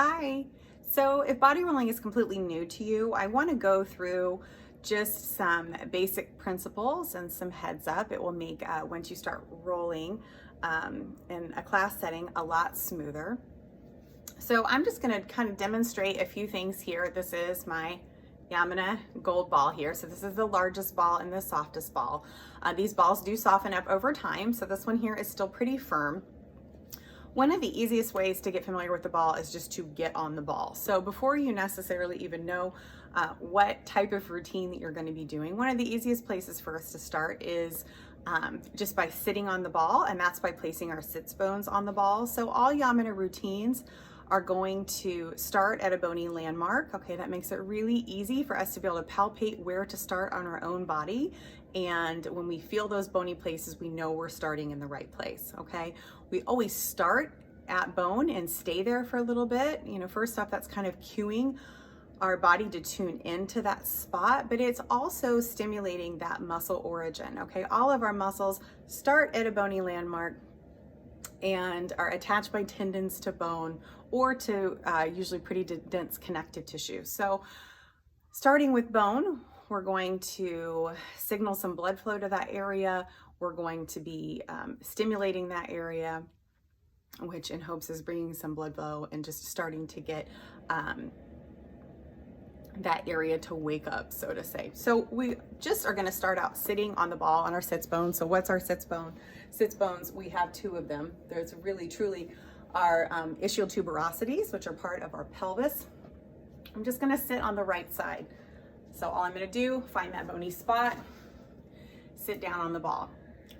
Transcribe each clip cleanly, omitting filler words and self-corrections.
Hi. So if body rolling is completely new to you, I want to go through just some basic principles and some heads up. It will make once you start rolling in a class setting a lot smoother. So I'm just going to kind of demonstrate a few things here. This is my Yamuna gold ball here. So this is the largest ball and the softest ball. These balls do soften up over time. So this one here is still pretty firm. One of the easiest ways to get familiar with the ball is just to get on the ball. So before you necessarily even know what type of routine that you're going to be doing, one of the easiest places for us to start is just by sitting on the ball, and that's by placing our sits bones on the ball. So all Yamuna routines are going to start at a bony landmark. Okay, that makes it really easy for us to be able to palpate where to start on our own body. And when we feel those bony places, we know we're starting in the right place, okay? We always start at bone and stay there for a little bit. You know, first off, that's kind of cueing our body to tune into that spot, but it's also stimulating that muscle origin, okay? All of our muscles start at a bony landmark and are attached by tendons to bone or to usually pretty dense connective tissue. So starting with bone, we're going to signal some blood flow to that area. We're going to be stimulating that area, which in hopes is bringing some blood flow and just starting to get that area to wake up, so to say. So we just are going to start out sitting on the ball on our sits bone. So what's our sits bone? Sits bones, we have two of them. There's really truly our ischial tuberosities, which are part of our pelvis. I'm just going to sit on the right side. So all I'm going to do, find that bony spot, sit down on the ball.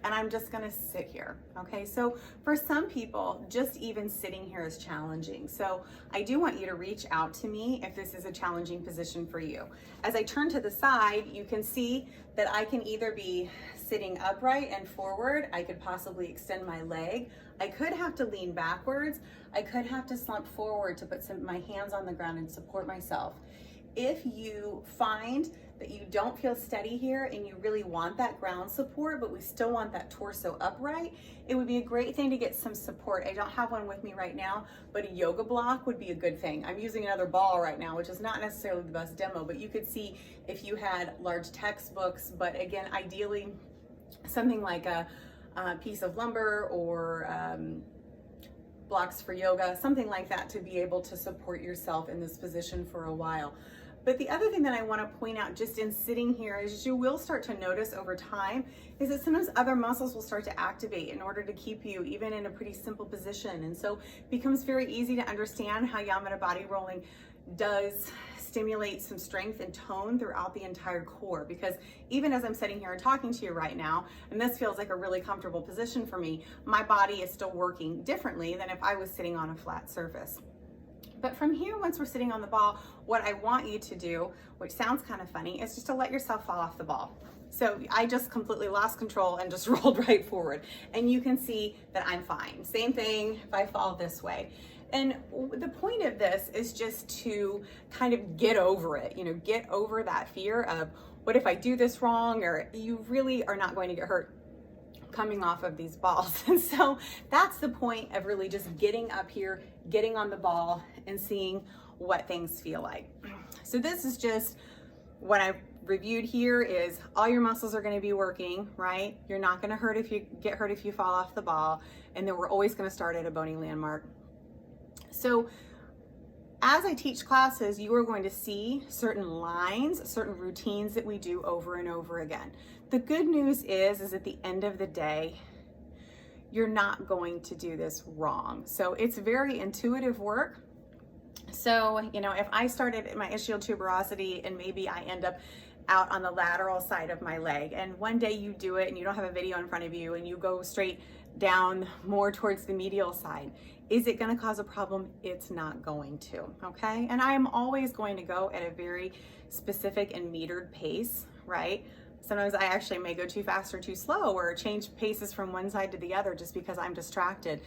And I'm just going to sit here. Okay, so for some people, just even sitting here is challenging. So I do want you to reach out to me if this is a challenging position for you. As I turn to the side, you can see that I can either be sitting upright and forward. I could possibly extend my leg. I could have to lean backwards. I could have to slump forward to put my hands on the ground and support myself. If you find that you don't feel steady here and you really want that ground support, but we still want that torso upright, it would be a great thing to get some support. I don't have one with me right now, but a yoga block would be a good thing. I'm using another ball right now, which is not necessarily the best demo, but you could see if you had large textbooks, but again, ideally something like a piece of lumber or blocks for yoga, something like that, to be able to support yourself in this position for a while. But the other thing that I want to point out just in sitting here is you will start to notice over time is that sometimes other muscles will start to activate in order to keep you even in a pretty simple position. And so it becomes very easy to understand how Yamuna body rolling does stimulate some strength and tone throughout the entire core, because even as I'm sitting here and talking to you right now, and this feels like a really comfortable position for me, my body is still working differently than if I was sitting on a flat surface. But from here, once we're sitting on the ball, what I want you to do, which sounds kind of funny, is just to let yourself fall off the ball. So I just completely lost control and just rolled right forward. And you can see that I'm fine. Same thing if I fall this way. And the point of this is just to kind of get over it, you know, get over that fear of what if I do this wrong, or you really are not going to get hurt coming off of these balls. And so that's the point of really just getting up here, getting on the ball and seeing what things feel like. So this is just what I've reviewed here is all your muscles are going to be working, right? You're not going to get hurt if you fall off the ball. And then we're always going to start at a bony landmark. So as I teach classes, you are going to see certain lines, certain routines that we do over and over again. The good news is at the end of the day, you're not going to do this wrong. So it's very intuitive work. So, you know, if I started at my ischial tuberosity and maybe I end up out on the lateral side of my leg, and one day you do it and you don't have a video in front of you and you go straight down more towards the medial side, is it going to cause a problem? It's not going to, okay? And I am always going to go at a very specific and metered pace, right? Sometimes I actually may go too fast or too slow or change paces from one side to the other just because I'm distracted.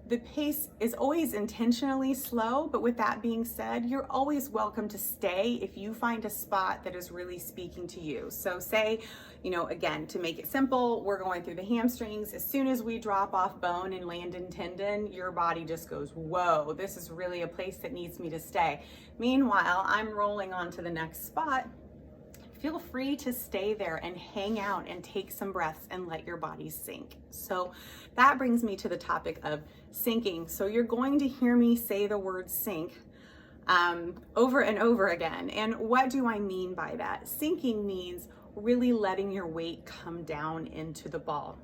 The pace is always intentionally slow, but with that being said, you're always welcome to stay if you find a spot that is really speaking to you. So say, again, to make it simple, we're going through the hamstrings. As soon as we drop off bone and land in tendon, your body just goes, whoa, this is really a place that needs me to stay. Meanwhile, I'm rolling on to the next spot. Feel free to stay there and hang out and take some breaths and let your body sink. So that brings me to the topic of sinking. So you're going to hear me say the word sink over and over again. And what do I mean by that? Sinking means really letting your weight come down into the ball.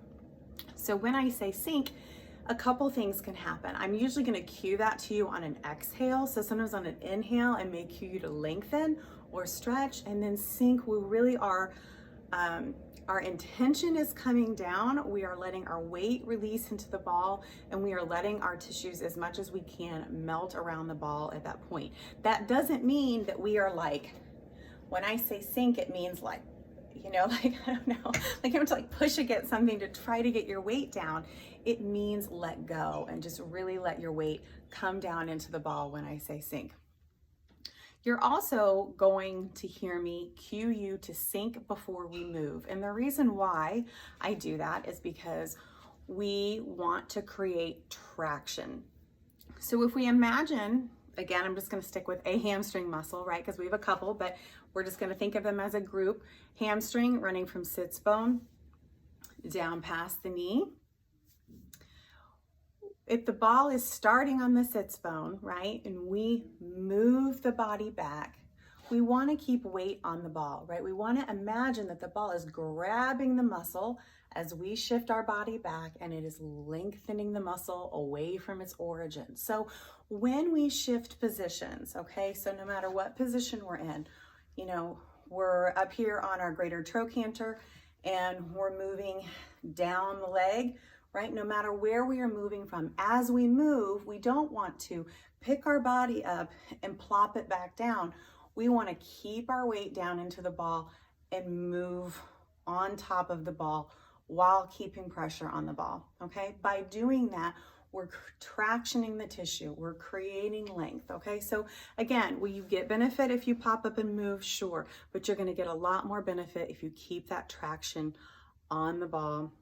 So when I say sink, a couple things can happen. I'm usually going to cue that to you on an exhale. So sometimes on an inhale, I may cue you to lengthen or stretch, and then sink. We really are, our intention is coming down. We are letting our weight release into the ball, and we are letting our tissues as much as we can melt around the ball at that point. That doesn't mean that we are like, when I say sink, it means like, I don't know, like you have to push against something to try to get your weight down. It means let go and just really let your weight come down into the ball when I say sink. You're also going to hear me cue you to sink before we move. And the reason why I do that is because we want to create traction. So if we imagine, again, I'm just going to stick with a hamstring muscle, right? Because we have a couple, but we're just going to think of them as a group. Hamstring running from sits bone down past the knee. If the ball is starting on the sits bone, right, and we move the body back, we want to keep weight on the ball, right? We want to imagine that the ball is grabbing the muscle as we shift our body back, and it is lengthening the muscle away from its origin. So when we shift positions, okay, so no matter what position we're in, we're up here on our greater trochanter and we're moving down the leg, right? No matter where we are moving from, as we move, we don't want to pick our body up and plop it back down. We want to keep our weight down into the ball and move on top of the ball while keeping pressure on the ball, okay? By doing that, we're tractioning the tissue, we're creating length, okay? So again, will you get benefit if you pop up and move? Sure, but you're gonna get a lot more benefit if you keep that traction on the ball